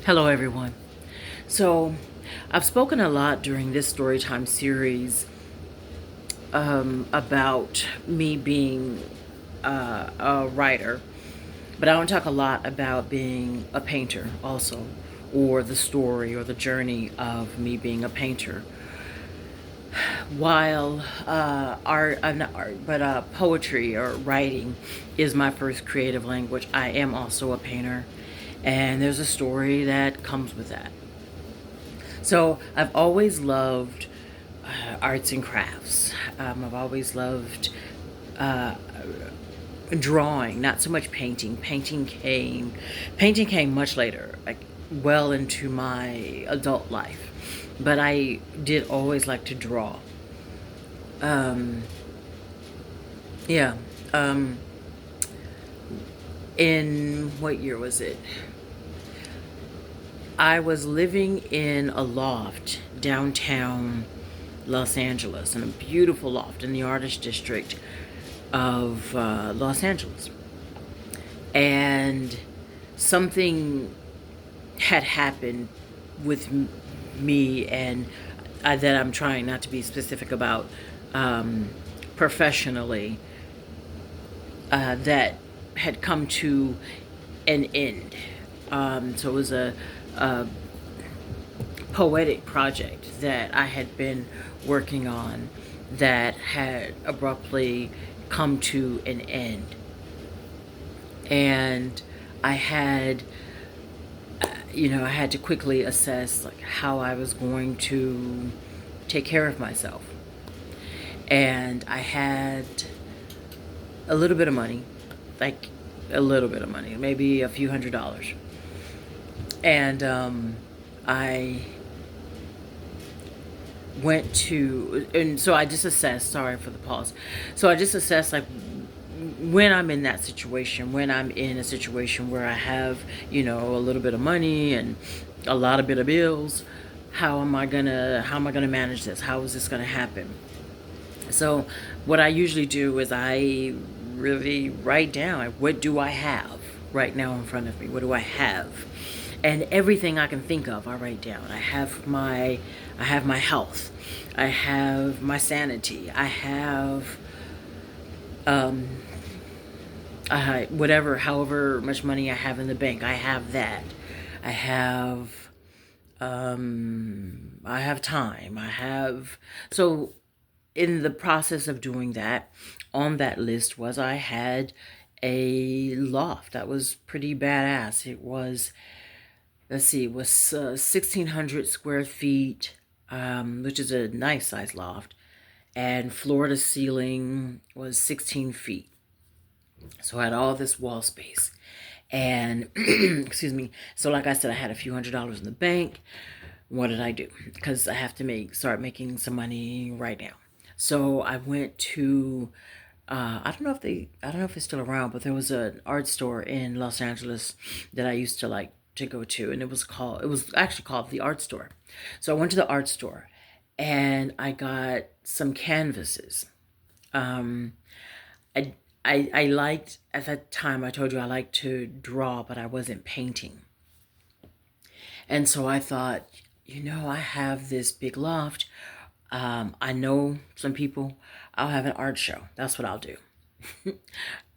Hello, everyone. So, I've spoken a lot during this Storytime series about me being a writer, but I want to talk a lot about being a painter also, or the story or the journey of me being a painter. While not art, but poetry or writing is my first creative language, I am also a painter, and there's a story that comes with that. So I've always loved arts and crafts. I've always loved uh, drawing, not so much painting. Painting came much later, like well into my adult life. But I did always like to draw. Um, yeah. Um, in what year was it? I was living in a loft downtown Los Angeles, in a beautiful loft in the artist district of Los Angeles. And something had happened with me, and that I'm trying not to be specific about um, professionally, that had come to an end. So it was a poetic project that I had been working on that had abruptly come to an end. And I had, I had to quickly assess like how I was going to take care of myself. And I had a little bit of money, like a little bit of money, maybe a few $100s. And I went to, and so I just assessed, sorry for the pause. So I just assessed like when I'm in that situation, when I'm in a situation where I have, a little bit of money and a lot of bit of bills, how am I gonna manage this? How is this gonna happen? So what I usually do is I really write down like, what do I have right now in front of me? What do I have? And everything I can think of, I write down. I have my health. I have my sanity. I have um, whatever, however much money I have in the bank. I have that. I have I have time. So in the process of doing that, on that list was I had a loft that was pretty badass. It was, let's see, it was 1,600 square feet, which is a nice size loft, and floor to ceiling was 16 feet. So I had all this wall space. And, excuse me, so like I said, I had a few $100s in the bank. What did I do? Because I have to start making some money right now. So I went to, I don't know if it's still around, but there was an art store in Los Angeles that I used to like to go to, and it was actually called the art store. So I went to the art store, and I got some canvases. Um, I, I liked, at that time, I told you I liked to draw, but I wasn't painting. And so I thought, I have this big loft. I know some people. I'll have an art show. That's what I'll do.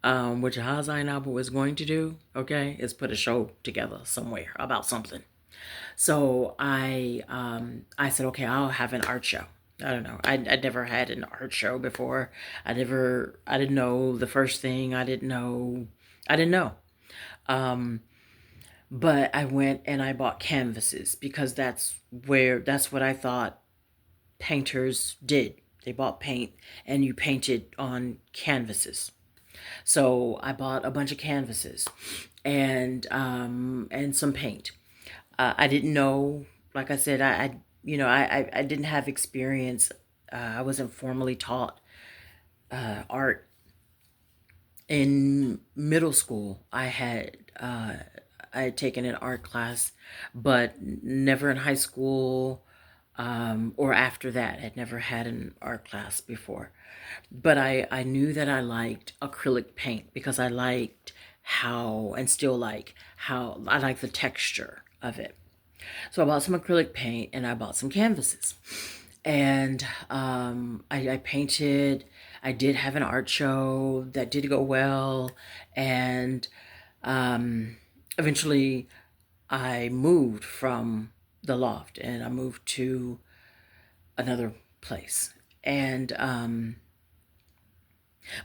What Jaha Zainabu is going to do, okay, is put a show together somewhere about something. So I said, okay, I'll have an art show. I don't know. I never had an art show before. I didn't know the first thing. I didn't know. Um, but I went and I bought canvases because that's what I thought painters did. They bought paint and you painted on canvases. So I bought a bunch of canvases and some paint. I didn't know, like I said, I didn't have experience. I wasn't formally taught art in middle school. I had taken an art class, but never in high school or after that. I'd never had an art class before. But I knew that I liked acrylic paint because I liked how, and still like how, I like the texture of it. So I bought some acrylic paint and I bought some canvases. And I painted. I did have an art show that did go well. And um, eventually I moved from the loft and I moved to another place. And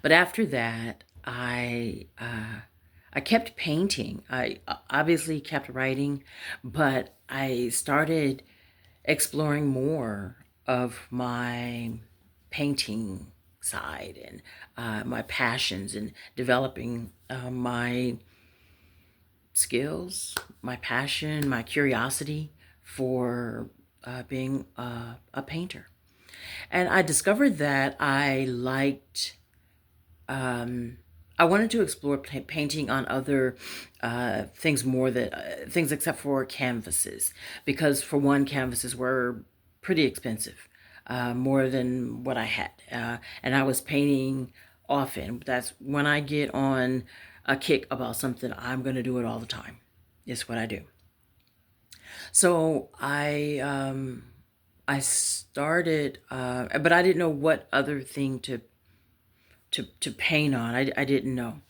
but after that, I kept painting. I obviously kept writing, but I started exploring more of my painting side and my passions and developing my skills, my passion, my curiosity for being a painter. And I discovered that I liked, um, I wanted to explore painting on other things more than things except for canvases, because for one, canvases were pretty expensive, more than what I had, and I was painting often. That's when I get on a kick about something, I'm gonna do it all the time. It's what I do. So I started, but I didn't know what other thing to paint on. I didn't know.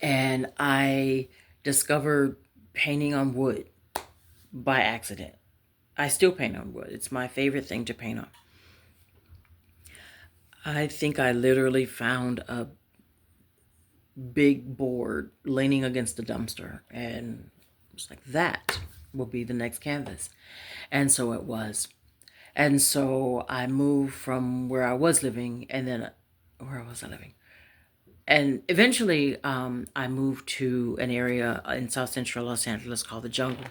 And I discovered painting on wood by accident. I still paint on wood. It's my favorite thing to paint on. I think I literally found a big board leaning against the dumpster and it's like that will be the next canvas. And so it was. And so I moved from where I was living and then where was I living? And eventually, I moved to an area in South Central Los Angeles called the Jungle.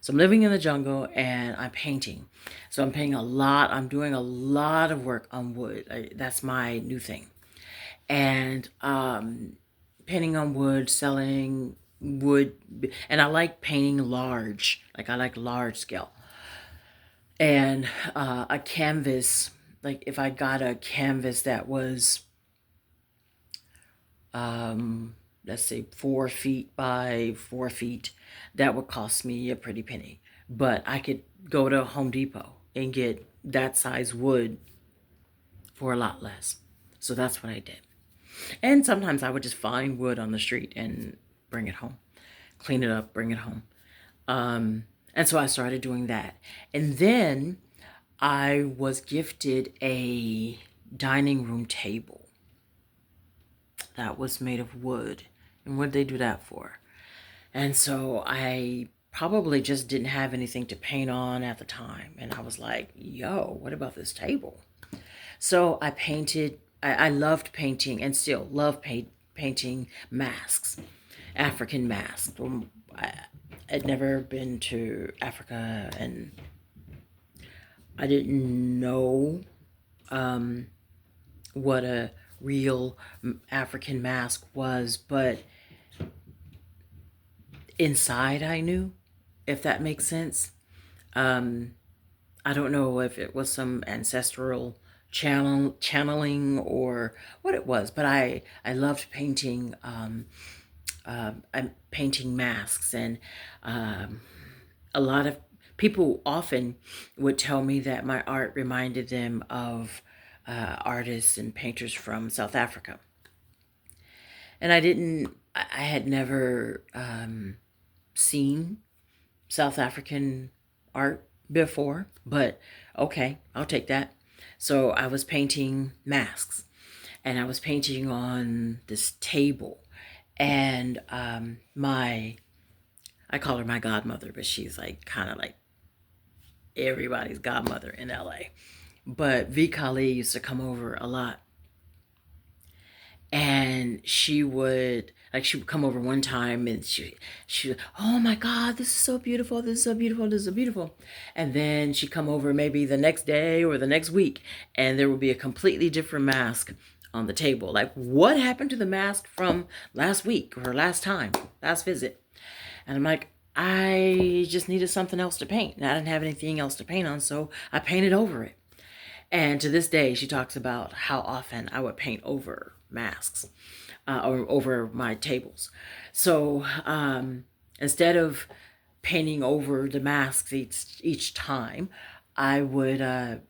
So I'm living in the jungle and I'm painting. So I'm painting a lot. I'm doing a lot of work on wood. That's my new thing. And painting on wood, selling wood, and I like painting large. Like I like large scale. And a canvas. Like if I got a canvas that was let's say 4 feet by 4 feet, that would cost me a pretty penny. But I could go to Home Depot and get that size wood for a lot less. So that's what I did. And sometimes I would just find wood on the street and bring it home, clean it up, bring it home. And so I started doing that. And then I was gifted a dining room table that was made of wood. And what did they do that for? And so I probably just didn't have anything to paint on at the time. And I was like, yo, what about this table? So I painted, I loved painting and still love painting masks, African masks. I'd never been to Africa and I didn't know what a real African mask was, but inside I knew, if that makes sense. Um, I don't know if it was some ancestral channeling or what it was, but I loved painting. I'm painting masks, and um, a lot of people often would tell me that my art reminded them of artists and painters from South Africa, and I didn't. I had never seen South African art before, but okay, I'll take that. So I was painting masks and I was painting on this table. And I call her my godmother, but she's like kind of like everybody's godmother in LA. But V. Kali used to come over a lot and she would come over one time and she oh my god, this is so beautiful, this is so beautiful, this is so beautiful. And then she'd come over maybe the next day or the next week and there would be a completely different mask on the table. Like, what happened to the mask from last week or last visit? And I'm like, I just needed something else to paint and I didn't have anything else to paint on, so I painted over it. And to this day, she talks about how often I would paint over masks or over my tables. So instead of painting over the masks each time, I would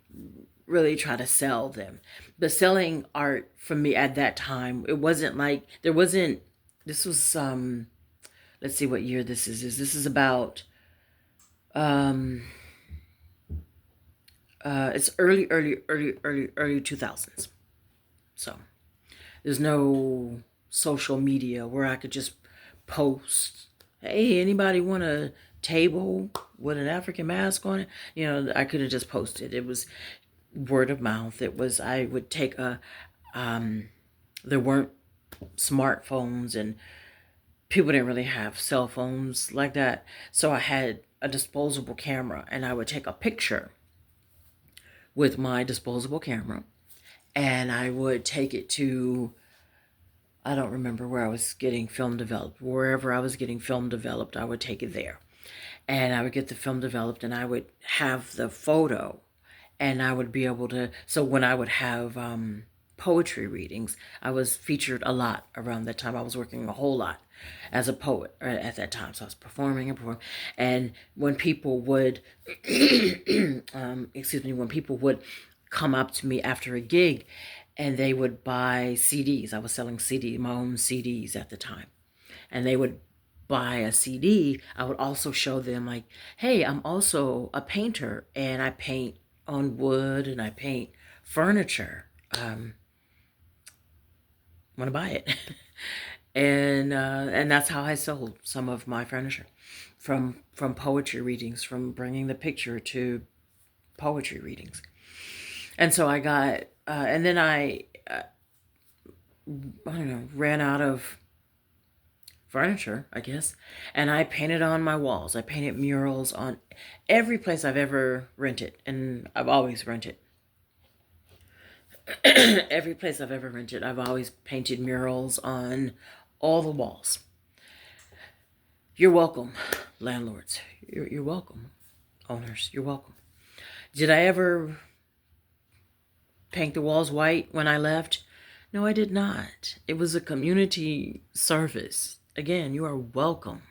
really try to sell them. But selling art for me at that time, it wasn't like there wasn't. This was let's see what year this is. This is about um it's early 2000s. So there's no social media where I could just post, hey, anybody want a table with an African mask on it? You know, I could have just posted. It was word of mouth. It was, I would take um, there weren't smartphones and people didn't really have cell phones like that. So I had a disposable camera and I would take a picture with my disposable camera and I would take it to, I don't remember where I was getting film developed. Wherever I was getting film developed, I would take it there. And I would get the film developed and I would have the photo and I would be able to, so when I would have poetry readings, I was featured a lot around that time. I was working a whole lot as a poet at that time. So I was performing and performing. And when people would, excuse me, when people would come up to me after a gig and they would buy CDs. I was selling my own CDs at the time. And they would buy a CD. I would also show them like, hey, I'm also a painter and I paint on wood and I paint furniture. Want to buy it? And that's how I sold some of my furniture, from poetry readings, from bringing the picture to poetry readings. And so I got, and then I don't know, ran out of furniture, I guess, and I painted on my walls. I painted murals on every place I've ever rented, and I've always rented. Every place I've ever rented, I've always painted murals on all the walls. You're welcome, landlords. You're welcome, owners. You're welcome. Did I ever paint the walls white when I left? No, I did not. It was a community service. Again, you are welcome.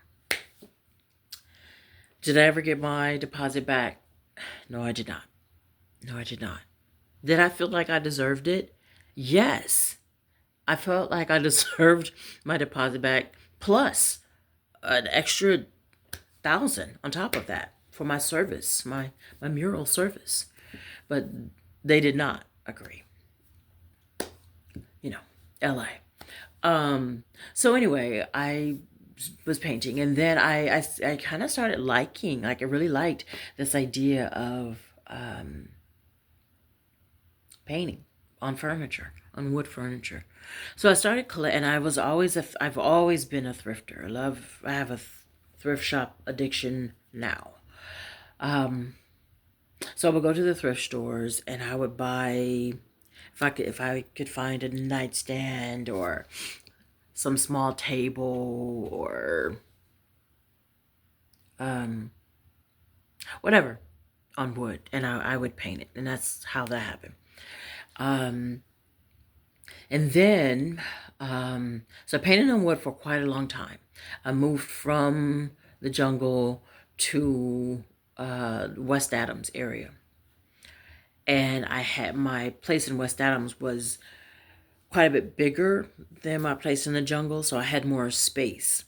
Did I ever get my deposit back? No, I did not. No, I did not. Did I feel like I deserved it? Yes. I felt like I deserved my deposit back plus an extra 1,000 on top of that for my service, my mural service. But they did not agree. You know, LA. So anyway, I was painting and then I kind of started liking, like I really liked this idea of painting on furniture, on wood furniture. So I started and I've always been a thrifter. I have a thrift shop addiction now. Um, so I would go to the thrift stores and I would buy, if I could find a nightstand or some small table or um, whatever on wood, and I would paint it, and that's how that happened. Um, and then, so I painted on wood for quite a long time. I moved from the jungle to West Adams area, and I had my place in West Adams was quite a bit bigger than my place in the jungle, so I had more space.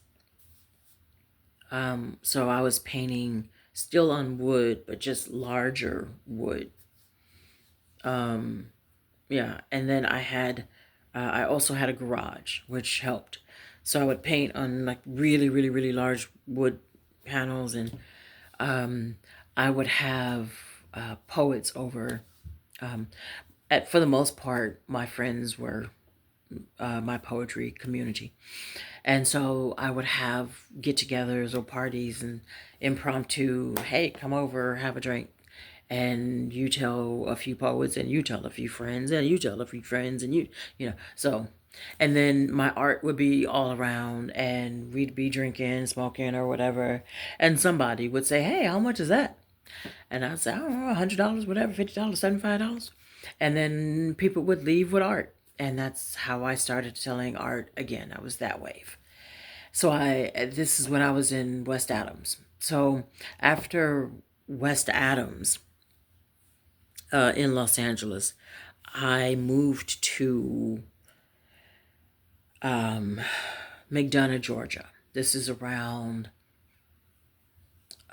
So I was painting still on wood, but just larger wood. Um, yeah, and then I also had a garage, which helped. So I would paint on like really, really, really large wood panels, and um, I would have poets over. Um, for the most part, my friends were my poetry community. And so I would have get togethers or parties and impromptu, hey, come over, have a drink. And you tell a few poets and you tell a few friends and you tell a few friends and you know, so. And then my art would be all around and we'd be drinking, smoking or whatever. And somebody would say, hey, how much is that? And I'd say, I don't know, $100, whatever, $50, $75. And then people would leave with art. And that's how I started selling art again. I was that wave. So this is when I was in West Adams. So after West Adams in Los Angeles, I moved to um, McDonough, Georgia. This is around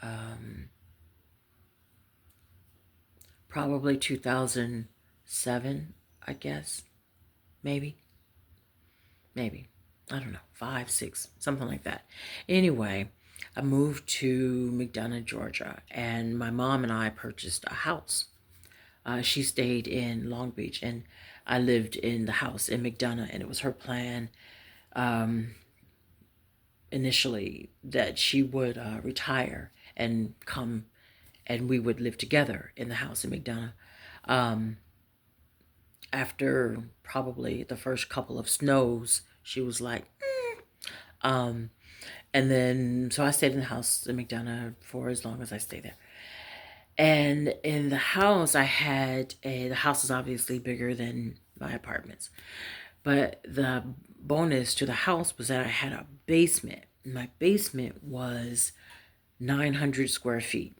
um, probably 2007, I guess. Maybe, maybe. I don't know, five, six, something like that. Anyway, I moved to McDonough, Georgia, and my mom and I purchased a house. She stayed in Long Beach, and I lived in the house in McDonough, and it was her plan um, initially that she would retire and come and we would live together in the house in McDonough. Um, After probably the first couple of snows, she was like, um, and then so I stayed in the house in McDonough for as long as I stayed there. And in the house, the house is obviously bigger than my apartments. But the bonus to the house was that I had a basement. My basement was 900 square feet,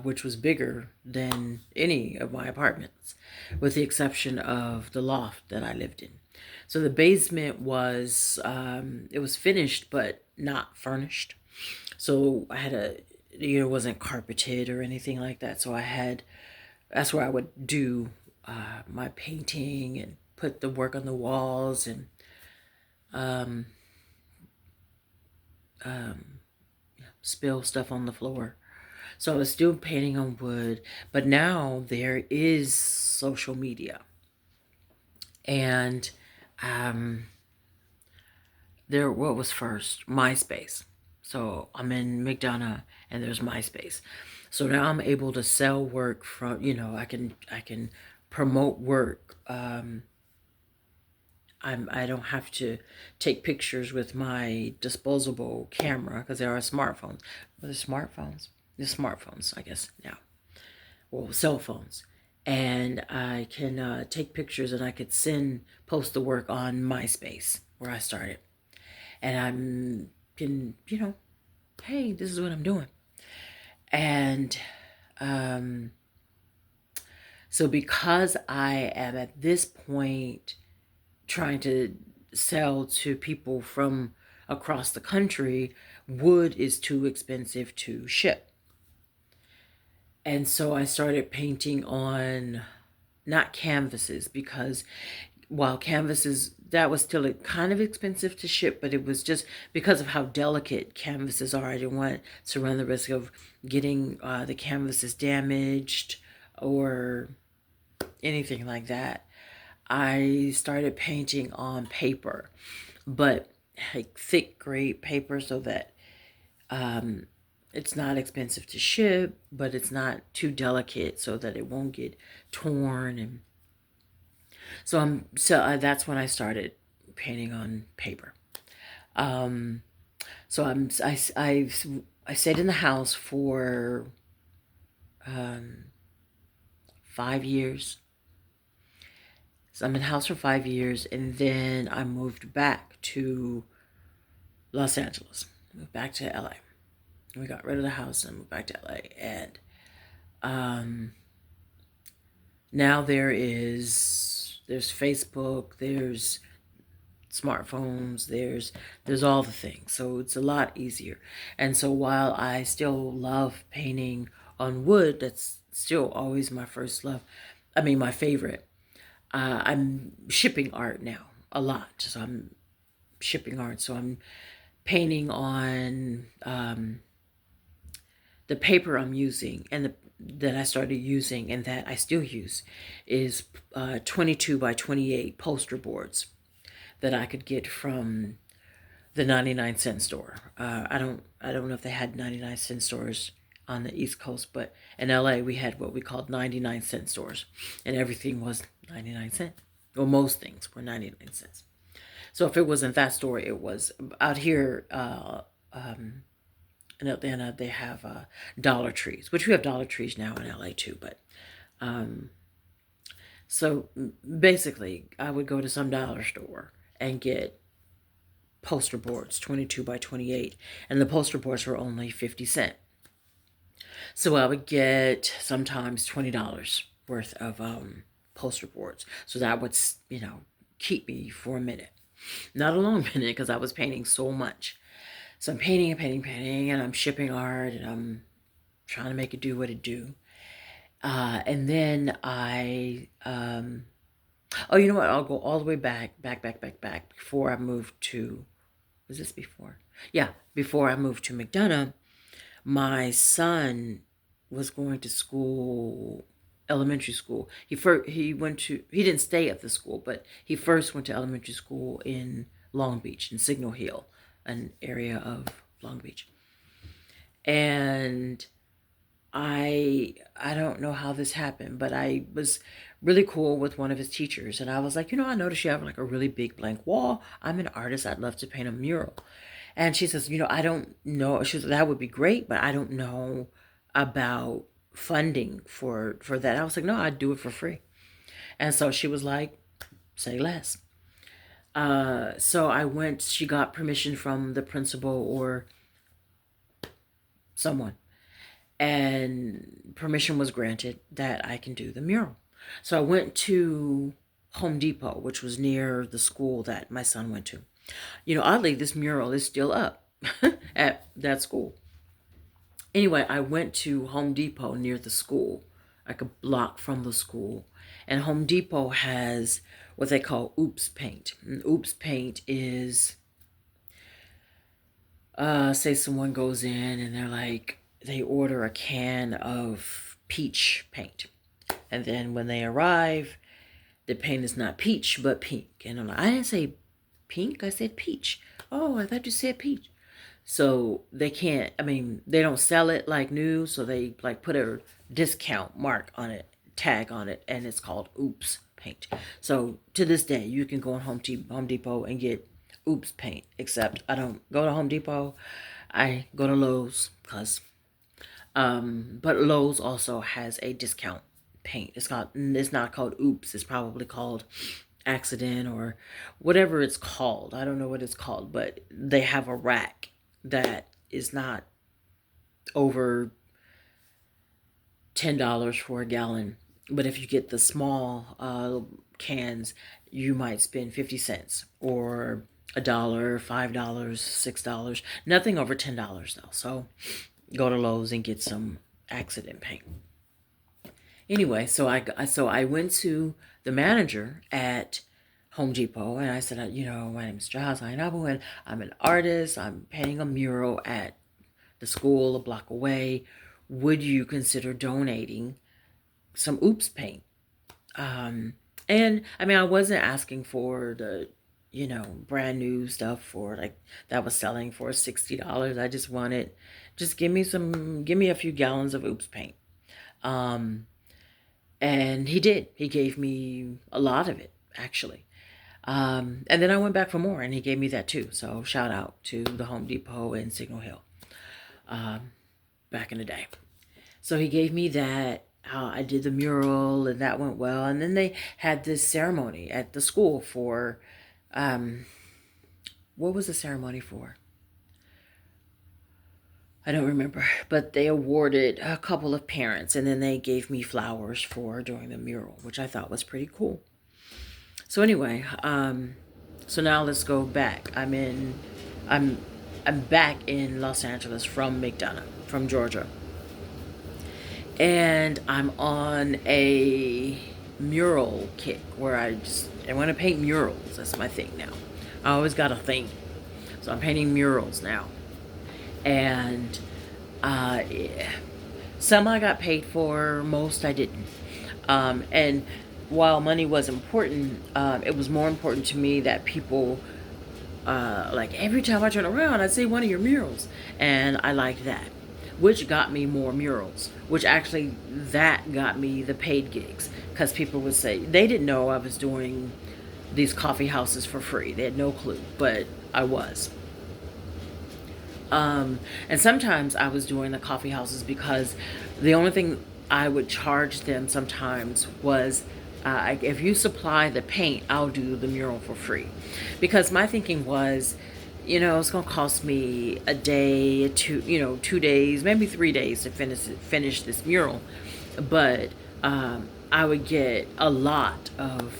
which was bigger than any of my apartments, with the exception of the loft that I lived in. So the basement it was finished but not furnished. So I had it wasn't carpeted or anything like that. So that's where I would do my painting and put the work on the walls and um, um, spill stuff on the floor. So I was still painting on wood, but now there is social media. And um, what was first? MySpace. So I'm in McDonough and there's MySpace. So now I'm able to sell work from, I can promote work. I don't have to take pictures with my disposable camera because there are smartphones. Well, the smartphones? The smartphones, I guess, now. Well, cell phones. And I can take pictures and I could post the work on MySpace where I started. And hey, this is what I'm doing. And um, so because I am at this point trying to sell to people from across the country, wood is too expensive to ship. And so I started painting on not canvases because while canvases that was still kind of expensive to ship, but it was just because of how delicate canvases are. I didn't want to run the risk of getting the canvases damaged or anything like that. I started painting on paper, but like thick grade paper so that um, it's not expensive to ship, but it's not too delicate so that it won't get torn. And that's when I started painting on paper. Um, so I stayed in the house for um, 5 years. So I'm in the house for 5 years, and then I moved back to Los Angeles. Moved back to LA. We got rid of the house and moved back to LA. And um, now there's Facebook, there's smartphones, there's all the things. So it's a lot easier. And so while I still love painting on wood, that's still always my first love. I mean, my favorite. I'm shipping art now a lot. So I'm shipping art. So I'm painting on the paper I'm using that I started using and that I still use is 22 by 28 poster boards that I could get from the 99-cent store. I don't know if they had 99-cent stores on the East Coast, but in LA we had what we called 99-cent stores, and everything was 99 cents. Well, most things were 99 cents. So if it wasn't that store, it was out here. In Atlanta, they have Dollar Trees, which we have Dollar Trees now in LA too. But um, so basically, I would go to some dollar store and get poster boards, 22 by 28, and the poster boards were only 50 cents. So I would get sometimes $20 worth of poster boards. So that would, keep me for a minute. Not a long minute because I was painting so much. So I'm painting and painting, painting, and I'm shipping art, and I'm trying to make it do what it do. And then oh, you know what? I'll go all the way back before I moved to, was this before? Yeah, before I moved to McDonough, my son was going to school, elementary school. He didn't stay at the school, but he first went to elementary school in Long Beach, in Signal Hill, an area of Long Beach. And I don't know how this happened, but I was really cool with one of his teachers, and I was like, I noticed you have like a really big blank wall. I'm an artist. I'd love to paint a mural. And she says, I don't know. She said, that would be great, but I don't know about funding for that. I was like, no, I'd do it for free. And so she was like, say less. So I went, she got permission from the principal or someone, and permission was granted that I can do the mural. So I went to Home Depot, which was near the school that my son went to. Oddly, this mural is still up at that school. Anyway, I went to Home Depot near the school, like a block from the school. And Home Depot has what they call oops paint. And oops paint is, say someone goes in and they order a can of peach paint. And then when they arrive, the paint is not peach, but pink. And I'm like, I didn't say pink, I said peach. Oh, I thought you said peach. So they can't, they don't sell it like new, so they like put a discount mark on it, tag on it, and it's called oops paint. So to this day, you can go on Home Depot and get oops paint, except I don't go to Home Depot. I go to Lowe's but Lowe's also has a discount paint. It's not called oops. It's probably called accident or whatever it's called. I don't know what it's called, but they have a rack that is not over $10 for a gallon. But if you get the small cans, you might spend 50 cents or $1, $5, $6. Nothing over $10 though. So go to Lowe's and get some accident paint. Anyway, so I went to the manager at Home Depot and I said, my name is Jaha Zainabu and I'm an artist. I'm painting a mural at the school a block away. Would you consider donating some oops paint? And I wasn't asking for the brand new stuff for like that was selling for $60. I just wanted, give me a few gallons of oops paint. And he did. He gave me a lot of it, actually. And then I went back for more, and he gave me that too. So shout out to the Home Depot in Signal Hill back in the day. So he gave me that. I did the mural, and that went well. And then they had this ceremony at the school for, what was the ceremony for? I don't remember, but they awarded a couple of parents, and then they gave me flowers for doing the mural, which I thought was pretty cool. So anyway, so now let's go back. I'm back in Los Angeles from McDonough, from Georgia, and I'm on a mural kick where I want to paint murals. That's my thing now. I always got a thing, so I'm painting murals now. And some I got paid for, most I didn't. And while money was important, it was more important to me that people, like every time I turn around, I see one of your murals. And I liked that, which got me more murals, which actually that got me the paid gigs. Because people would say, they didn't know I was doing these coffee houses for free. They had no clue, but I was. And sometimes I was doing the coffee houses because the only thing I would charge them sometimes was, if you supply the paint, I'll do the mural for free. Because my thinking was, it's gonna cost me a day, 2 days, maybe 3 days to finish this mural, but I would get a lot of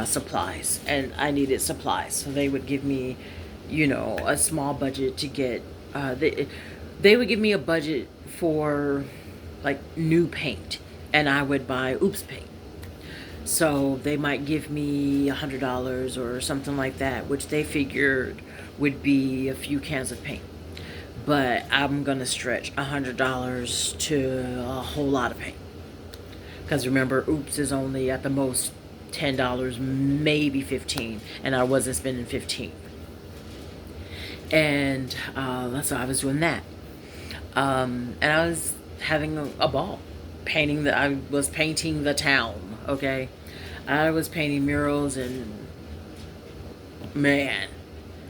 supplies, and I needed supplies, so they would give me, a small budget to get. They would give me a budget for like new paint, and I would buy oops paint. So they might give me $100 or something like that, which they figured would be a few cans of paint. But I'm gonna stretch $100 to a whole lot of paint. Because remember, oops is only at the most $10, maybe 15, and I wasn't spending 15. And so I was doing that, and I was having a ball painting. I was painting the town. Okay, I was painting murals, and man,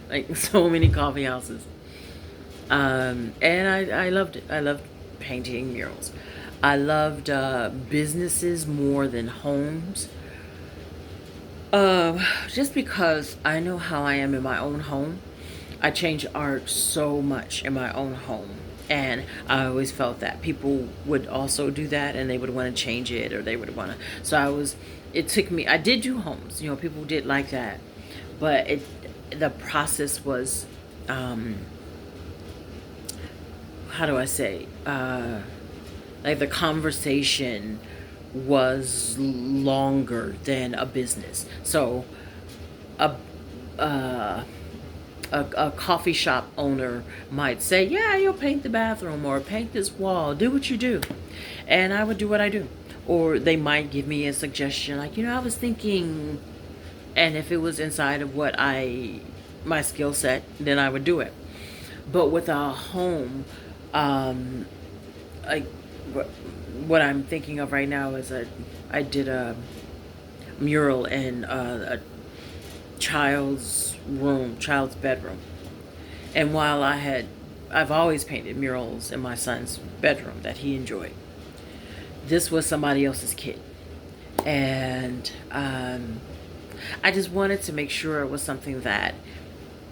like so many coffee houses. And I loved it. I loved painting murals. I loved businesses more than homes. Just because I know how I am in my own home. I change art so much in my own home. And I always felt that people would also do that, and they would want to change it, or they would want to. It took me, I did do homes, people did like that. But the process was, how do I say, like the conversation was longer than a business. So a a coffee shop owner might say, "Yeah, you'll paint the bathroom or paint this wall. Do what you do," and I would do what I do. Or they might give me a suggestion, like, I was thinking, and if it was inside of my skill set, then I would do it. But with a home, like what I'm thinking of right now is I did a mural in a child's bedroom. And while I've always painted murals in my son's bedroom that he enjoyed. This was somebody else's kid. And I just wanted to make sure it was something that,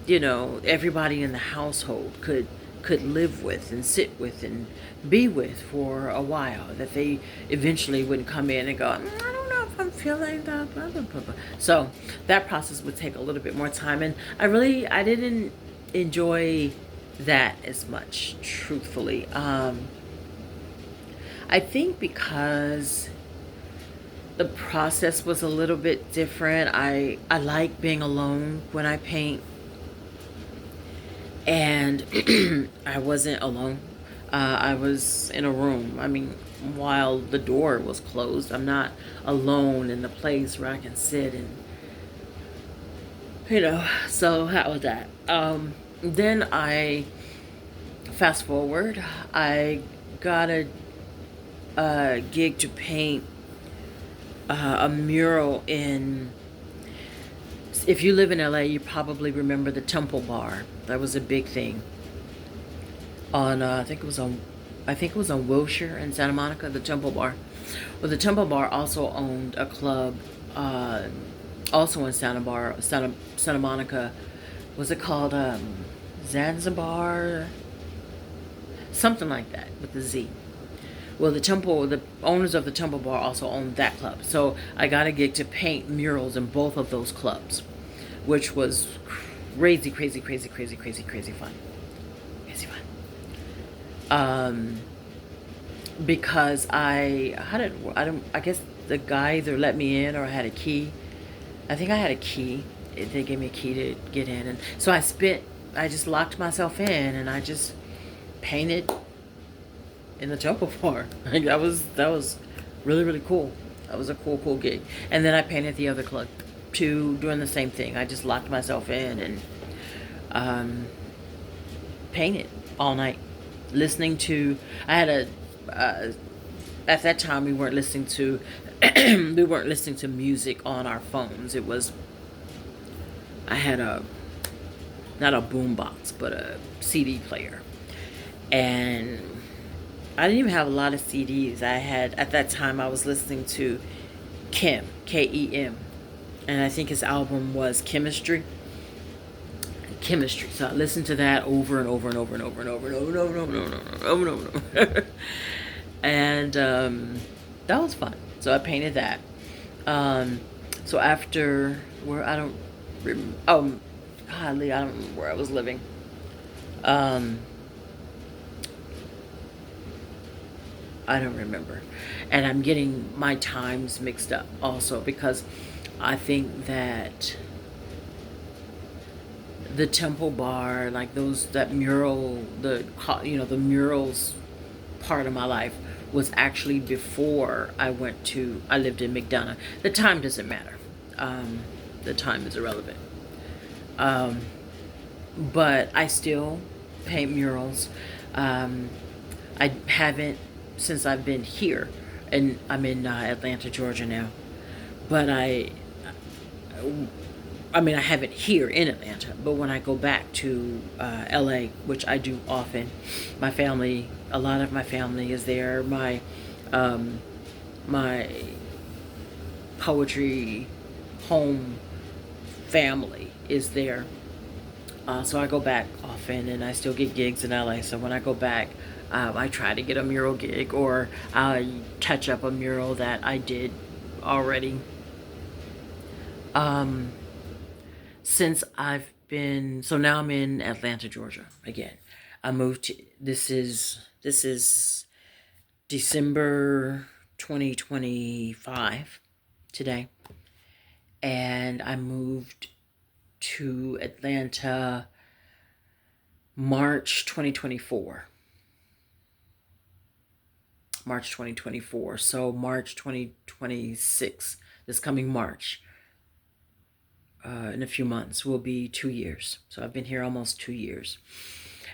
everybody in the household could live with and sit with and be with for a while. That they eventually wouldn't come in and go, I don't know if I'm feeling that, blah, blah, blah, blah. So that process would take a little bit more time. And I didn't enjoy that as much, truthfully. I think because the process was a little bit different. I like being alone when I paint. And I wasn't alone. I was in a room. I mean, while the door was closed, I'm not alone in the place where I can sit and, so how was that? Then fast forward, I got a gig to paint a mural in. If you live in LA, you probably remember the Temple Bar. That was a big thing. I think it was on Wilshire and Santa Monica, the Temple Bar. Well, the Temple Bar also owned a club, also in Santa Monica. Was it called Zanzibar? Something like that with the Z. Well, the owners of the Temple Bar also owned that club. So I got a gig to paint murals in both of those clubs, which was crazy, crazy, crazy, crazy, crazy, crazy fun. Crazy fun. Because I guess the guy either let me in or I had a key. I think I had a key. They gave me a key to get in. And so I just locked myself in, and I just painted in the Temple Bar. Like, that was really, really cool. That was a cool gig. And then I painted the other club too, doing the same thing. I just locked myself in and painted all night, listening to. I had at that time we weren't listening to music on our phones. I had not a boom box, but a CD player, and I didn't even have a lot of CDs. At that time, I was listening to Kem, Kem, and I think his album was Chemistry. chemistry. So I listened to that over and over and over and over and over and over and over and over and over and over and over and over. And that was fun. So I painted that. Um, so after where I don't, hardly I don't remember where I was living. Um, I don't remember, and I'm getting my times mixed up also because I think that the Temple Bar, like those that mural, the murals part of my life was actually before I lived in McDonough. The time doesn't matter. Um, the time is irrelevant. Um, but I still paint murals. Um, I haven't since I've been here, and I'm in Atlanta, Georgia now. But I mean, I have it here in Atlanta, but when I go back to LA, which I do often, a lot of my family is there. Um, my poetry home family is there. So I go back often and I still get gigs in LA. So when I go back, I try to get a mural gig or I touch up a mural that I did already. Um, since I've been so now I'm in Atlanta, Georgia again. I moved to this is December 2025 today, and I moved to Atlanta March 2024. March 2024. So March 2026, this coming March, in a few months, will be 2 years. So I've been here almost 2 years.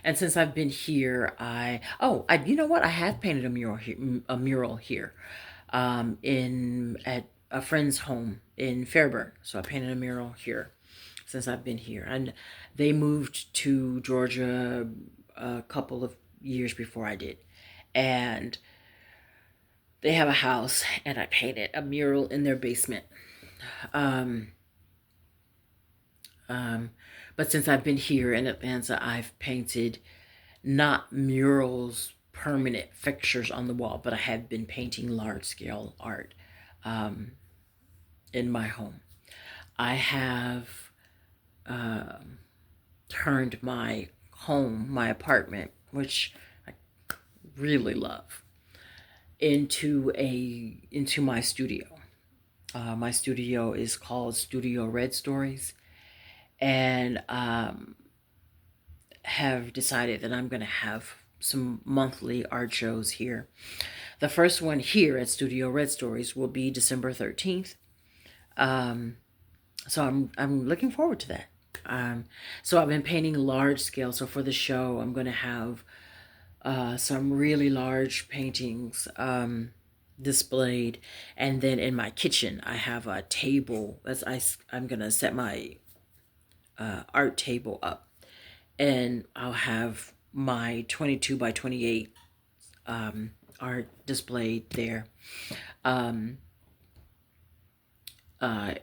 And since I've been here, you know what? I have painted a mural here, in at a friend's home in Fairburn. So I painted a mural here since I've been here, and they moved to Georgia a couple of years before I did, and they have a house, and I painted a mural in their basement. Um, um, but since I've been here in Atlanta, I've painted not murals, permanent fixtures on the wall, but I have been painting large scale art um, in my home. I have um turned my home, my apartment, which I really love, into my studio. My studio is called Studio Red Stories, and have decided that I'm going to have some monthly art shows here. The first one here at Studio Red Stories will be December 13th. Um, so I'm looking forward to that. So I've been painting large scale. So for the show, I'm going to have some really large paintings displayed, and then in my kitchen, I have a table. I'm going to set my art table up, and I'll have my 22 by 28 art displayed there. Um,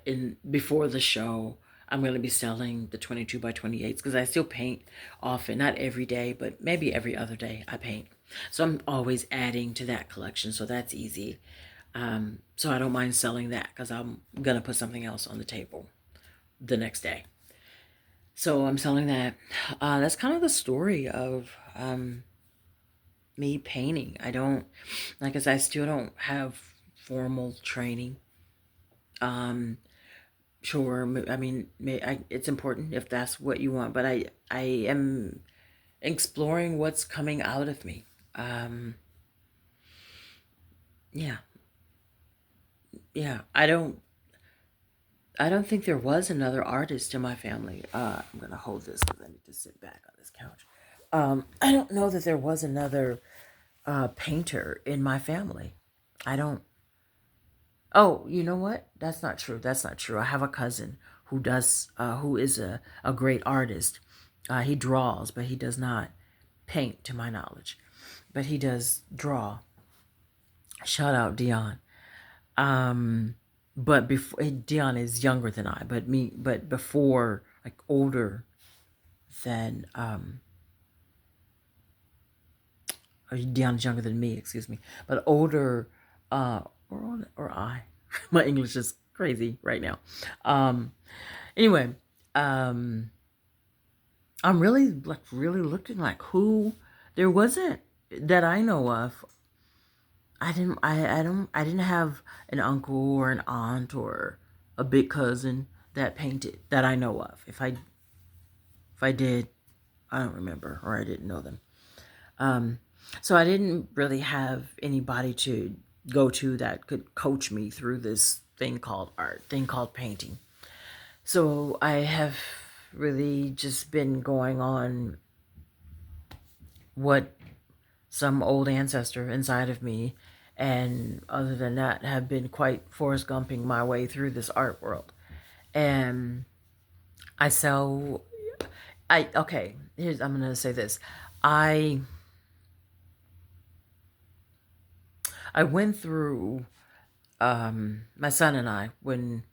in before the show, I'm going to be selling the 22 by 28s because I still paint often, not every day, but maybe every other day I paint. So I'm always adding to that collection, so that's easy. So I don't mind selling that because I'm going to put something else on the table the next day. So I'm selling that. That's kind of the story of me painting. I don't, like I said, I still don't have formal training. Um, sure, I mean, it's important if that's what you want, but I am exploring what's coming out of me. Um, yeah, yeah. I don't think there was another artist in my family. I'm gonna hold this because I need to sit back on this couch. I don't know that there was another painter in my family. I don't. Oh, you know what? That's not true. That's not true. I have a cousin who is a great artist. He draws, but he does not paint, to my knowledge. But he does draw. Shout out Dion. Um, but Dion is younger than I, but before, like older. than Deanna's younger than me, excuse me, but older, uh, or I. My English is crazy right now. Um, anyway, um, I'm really looking like who there wasn't that I know of. I didn't have an uncle or an aunt or a big cousin that painted that I know of. If I did, I don't remember or I didn't know them. Um, so I didn't really have anybody to go to that could coach me through this thing called art, thing called painting. So I have really just been going on what some old ancestor inside of me, and other than that, have been quite Forrest Gumping my way through this art world. And I sell, okay, I'm gonna say this. I I went through my son and I when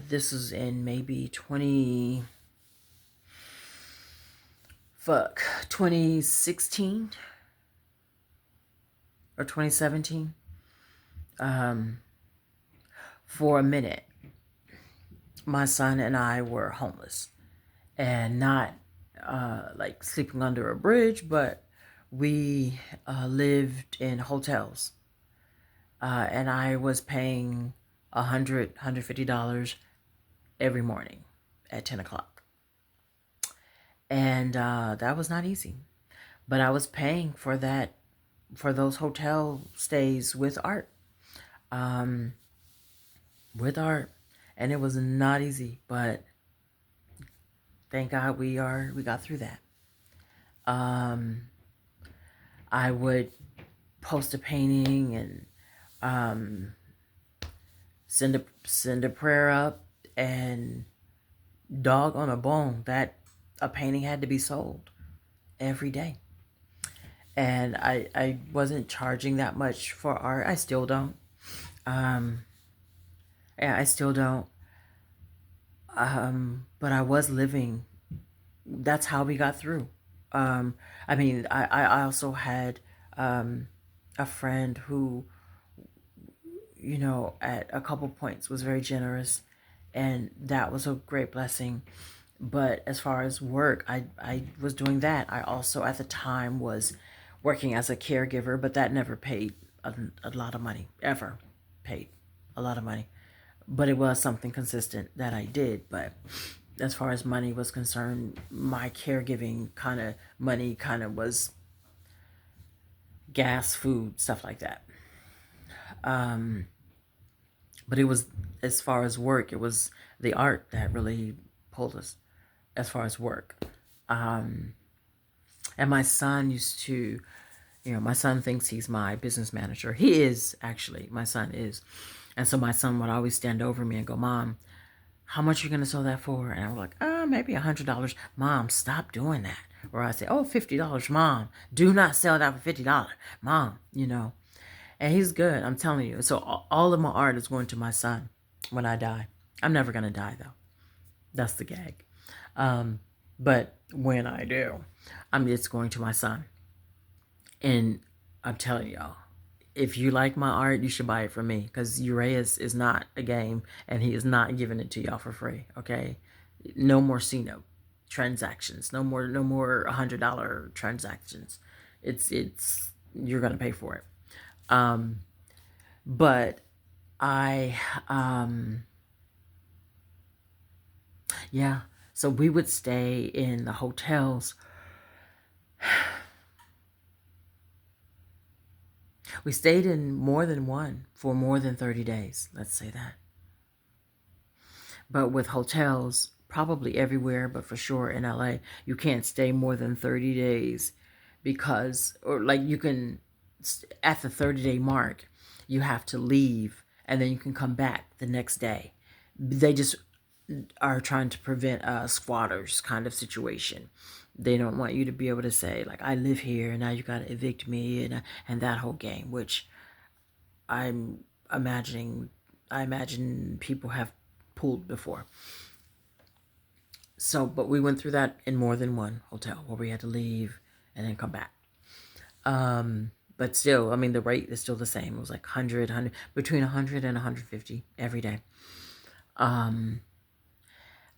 this was in maybe 2016 or 2017. Um, for a minute, my son and I were homeless and not like sleeping under a bridge, but we lived in hotels. And I was paying $150 every morning at 10 o'clock. And that was not easy. But I was paying for that, for those hotel stays with art. Um, with art. And it was not easy, but thank God we got through that. Um, I would post a painting and um, send a prayer up, and dog on a bone that a painting had to be sold every day. And I wasn't charging that much for art. I still don't. Um, yeah, I still don't. But I was living. That's how we got through. Um, I mean, I also had um, a friend who, at a couple points was very generous, and that was a great blessing. But as far as work, I was doing that. I also at the time was working as a caregiver, but that never paid a lot of money, ever paid a lot of money. But it was something consistent that I did. But as far as money was concerned, my caregiving kind of money kind of was gas, food, stuff like that. Um, but it was, as far as work, it was the art that really pulled us as far as work. Um, and my son used to, my son thinks he's my business manager. He is, actually. My son is. And so my son would always stand over me and go, Mom, how much are you going to sell that for? And I'm like, maybe $100. Mom, stop doing that. Or I say, oh, $50. Mom, do not sell that for $50. Mom. And he's good, I'm telling you. So all of my art is going to my son when I die. I'm never going to die, though. That's the gag. Um, but when I do, it's going to my son. And I'm telling y'all, if you like my art, you should buy it from me, because Urias is not a game, and he is not giving it to y'all for free. Okay, no more C-note transactions. No more $100 transactions. It's you're gonna pay for it. Um, but I yeah. So we would stay in the hotels. We stayed in more than one for more than 30 days. Let's say that. But with hotels, probably everywhere, but for sure in LA, you can't stay more than 30 days because, or like you can, at the 30-day mark, you have to leave and then you can come back the next day. They just are trying to prevent a squatters kind of situation. They don't want you to be able to say, like, I live here and now you got to evict me, and that whole game, which I'm imagining, I imagine people have pulled before. So, but we went through that in more than one hotel where we had to leave and then come back. But still, I mean, the rate is still the same. It was like 100, between 100 and 150 every day. Um,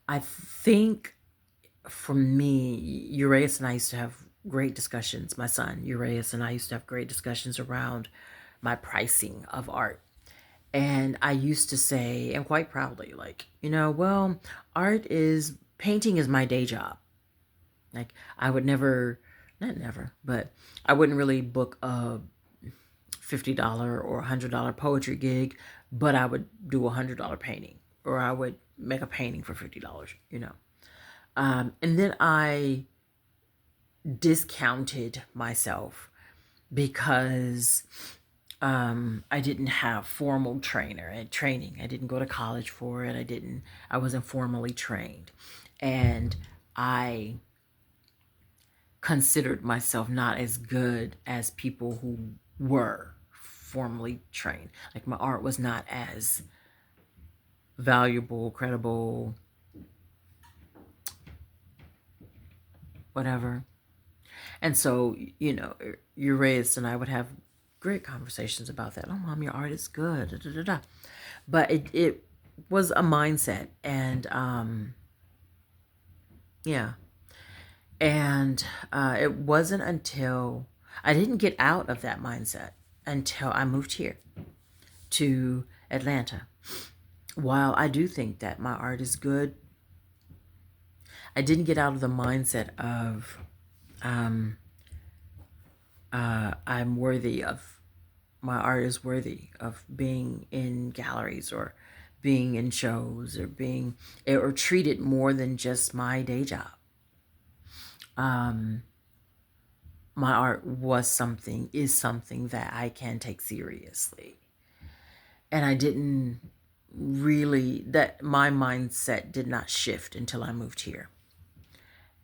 I think for me, Urias and I used to have great discussions. My son, Urias, and I used to have great discussions around my pricing of art. And I used to say, and quite proudly, like, well, painting is my day job. Like, I would never, not never, but I wouldn't really book a $50 or $100 poetry gig, but I would do $100 painting, or I would make a painting for $50. And then I discounted myself because I didn't have formal training. I didn't go to college for it. I wasn't formally trained. And I considered myself not as good as people who were formally trained. Like, my art was not as valuable, credible, whatever. And so, Urias and I would have great conversations about that. Oh, mom, your art is good. Da, da, da, da. But it was a mindset. And yeah. And it wasn't until I didn't get out of that mindset until I moved here to Atlanta. While I do think that my art is good, I didn't get out of the mindset of um, I'm worthy of, my art is worthy of being in galleries or being in shows or treated more than just my day job. My art is something that I can take seriously. And I didn't really, that my mindset did not shift until I moved here.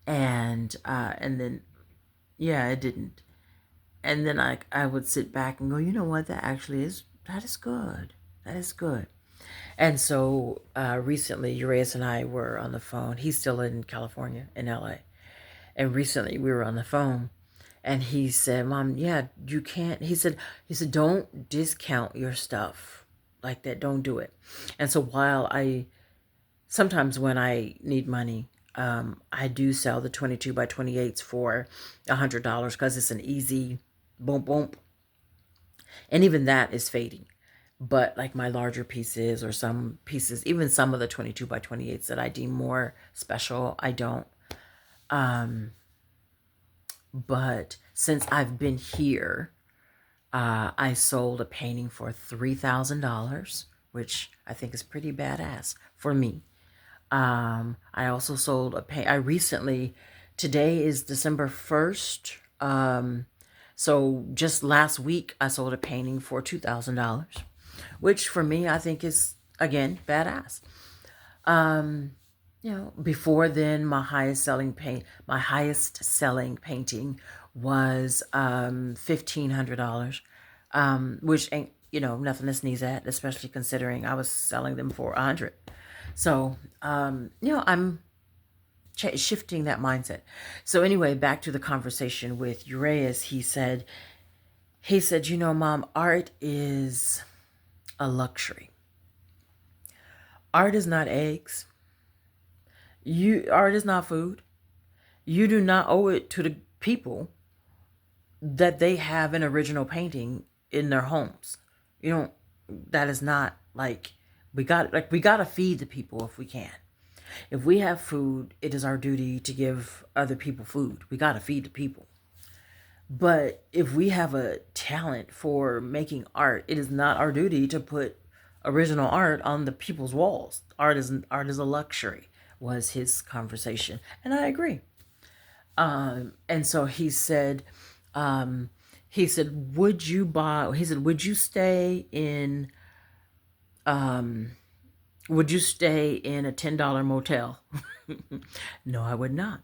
And then, yeah, it didn't. And then I would sit back and go, you know what, that is good. That is good. And so recently, Urias and I were on the phone. He's still in California, in LA. And recently we were on the phone and he said, Mom, yeah, you can't. He said, don't discount your stuff like that. Don't do it. And so sometimes when I need money, I do sell the 22 by 28s for $100 because it's an easy boom, boom. And even that is fading. But like my larger pieces or some pieces, even some of the 22 by 28s that I deem more special, I don't. But since I've been here, I sold a painting for $3,000, which I think is pretty badass for me. I also sold I recently, today is December 1st. So just last week, I sold a painting for $2,000, which for me, I think is, again, badass. Before then, my highest selling painting was $1,500, which ain't, nothing to sneeze at, especially considering I was selling them for $100. So, I'm shifting that mindset. So anyway, back to the conversation with Urias. He said, Mom, art is a luxury. Art is not eggs. Art is not food. You do not owe it to the people that they have an original painting in their homes. You don't. That is not like we gotta feed the people if we can. If we have food, it is our duty to give other people food. We gotta feed the people. But if we have a talent for making art, it is not our duty to put original art on the people's walls. Art is a luxury, was his conversation. And I agree. And so he said, would you stay in, a $10 motel? No, I would not.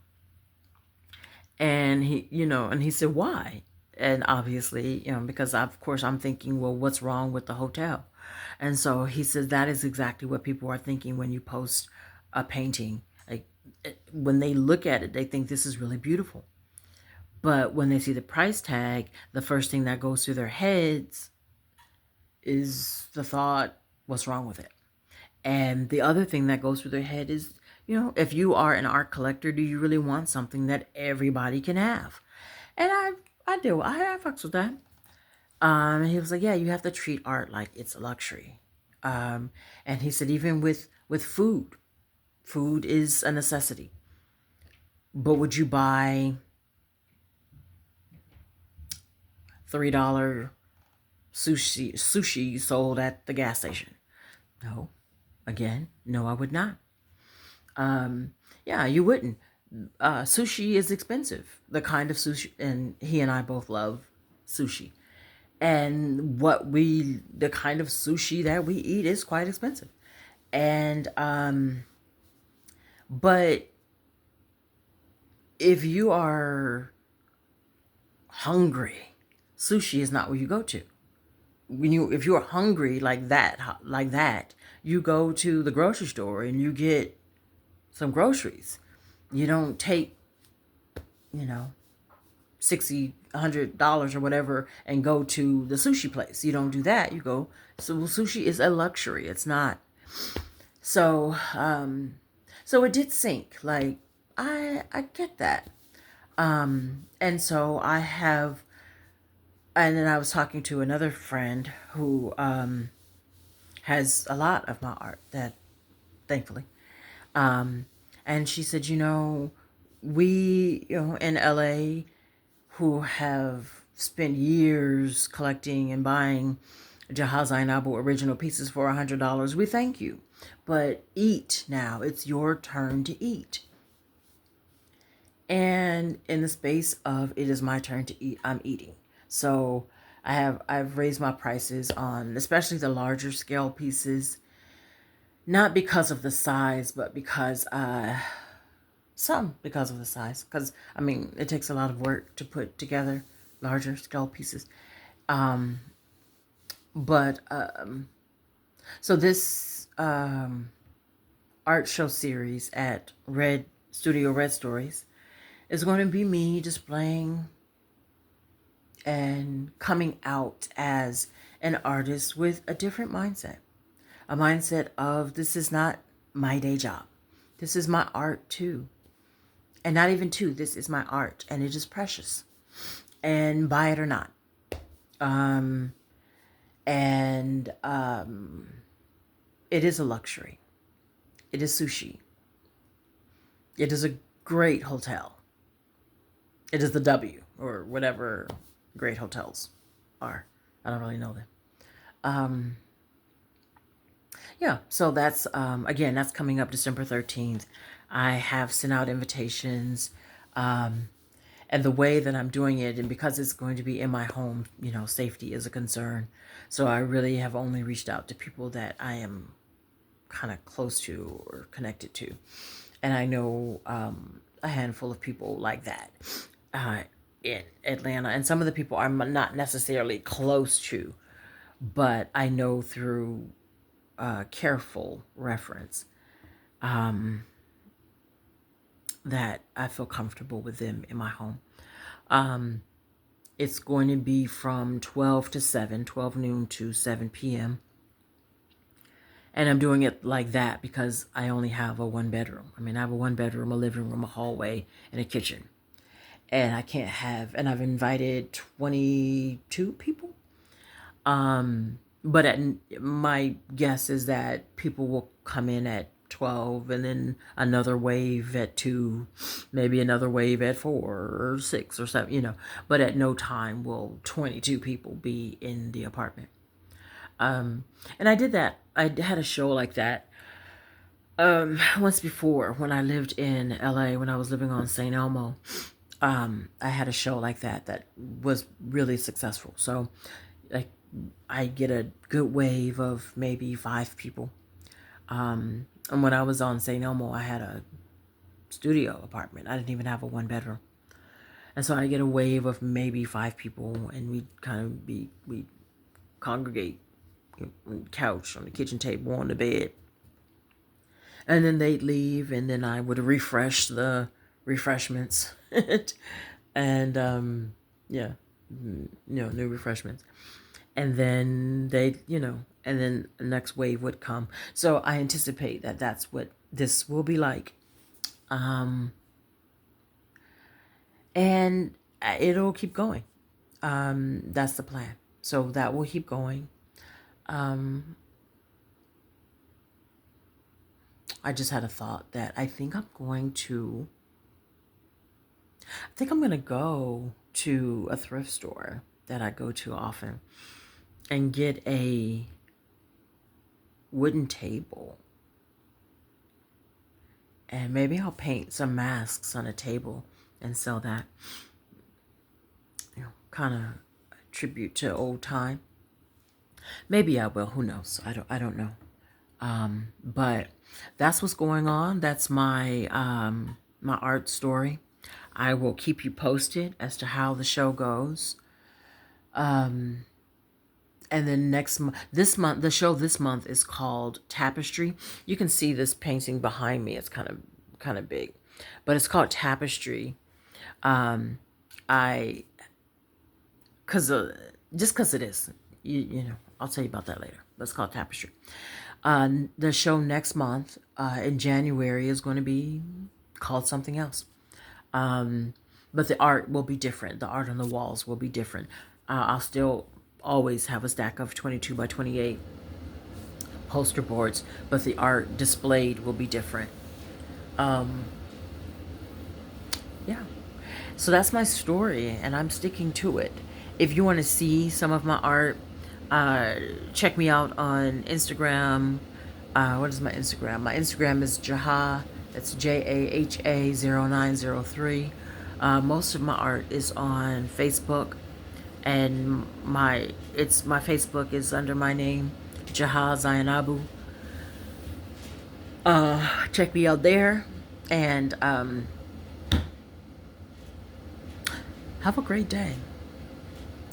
And he said, why? And obviously, because of course I'm thinking, well, what's wrong with the hotel? And so he says that is exactly what people are thinking when you post a painting. Like, when they look at it, they think this is really beautiful. But when they see the price tag, the first thing that goes through their heads is the thought, what's wrong with it? And the other thing that goes through their head is, if you are an art collector, do you really want something that everybody can have? And I do. I fucks with that. And he was like, yeah, you have to treat art like it's a luxury. And he said, even with food is a necessity. But would you buy $3 sushi sold at the gas station? No. Again, no, I would not. Yeah, you wouldn't. Sushi is expensive. The kind of sushi, and he and I both love sushi. And the kind of sushi that we eat is quite expensive. And, but if you are hungry, sushi is not where you go to. If you are hungry like that, you go to the grocery store and you get some groceries. You don't take, you know, $60, $100 or whatever and go to the sushi place. You don't do that. You go. So sushi is a luxury. It's not. So, so it did sink. Like I get that. And so and then I was talking to another friend who has a lot of my art that, thankfully, and she said, we, in LA, who have spent years collecting and buying Jaha Zainabu original pieces for $100, we thank you. But eat now. It's your turn to eat. And in the space of it is my turn to eat, I'm eating. So I've raised my prices on especially the larger scale pieces, not because of the size, but because because of the size. Because I mean, it takes a lot of work to put together larger scale pieces. But so this art show series at Red Stories is going to be me displaying and coming out as an artist with a different mindset. A mindset of, this is not my day job. This is my art too. And not even two, this is my art and it is precious. And buy it or not. And it is a luxury. It is sushi. It is a great hotel. It is the W or whatever great hotels are. I don't really know them. Yeah, so that's, again, that's coming up December 13th. I have sent out invitations, and the way that I'm doing it, and because it's going to be in my home, safety is a concern. So I really have only reached out to people that I am kind of close to or connected to. And I know a handful of people like that in Atlanta. And some of the people I'm not necessarily close to, but I know through careful reference that I feel comfortable with them in my home. It's going to be from 12 to 7, 12 noon to 7 p.m. And I'm doing it like that because I only have a one bedroom. I mean, I have a one bedroom, a living room, a hallway, and a kitchen. And I can't have, and I've invited 22 people. But my guess is that people will come in at 12 and then another wave at 2, maybe another wave at 4 or 6 or 7, but at no time will 22 people be in the apartment. And I did that. I had a show like that once before when I lived in LA, when I was living on St. Elmo. I had a show like that was really successful. So like I get a good wave of maybe 5 people. And when I was on St. Elmo, I had a studio apartment. I didn't even have a one bedroom. And so I get a wave of maybe 5 people, and we congregate on the couch, on the kitchen table, on the bed. And then they'd leave, and then I would refresh the refreshments. And yeah, new refreshments. And then and then the next wave would come. So I anticipate that that's what this will be like. Um, and it'll keep going. That's the plan. So that will keep going. Um, I just had a thought that I think I'm going to go to a thrift store that I go to often and get a wooden table. And maybe I'll paint some masks on a table and sell that. Kind of tribute to old time. Maybe I will. Who knows? I don't know. But that's what's going on. That's my art story. I will keep you posted as to how the show goes. Um, and then the show this month is called Tapestry. You can see this painting behind me. It's kind of big, but it's called Tapestry. Um, I cause just cause it is, I'll tell you about that later. But it's called Tapestry. The show next month, in January, is going to be called something else. Um, but the art will be different. The art on the walls will be different. I'll still always have a stack of 22 by 28 poster boards, but the art displayed will be different. Um, yeah. So that's my story, and I'm sticking to it. If you want to see some of my art, uh, check me out on Instagram. What is my Instagram? My Instagram is Jaha. That's JAHA0903. Most of my art is on Facebook, and my Facebook is under my name, Jaha Zainabu. Check me out there, and have a great day.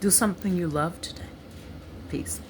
Do something you love today. Peace.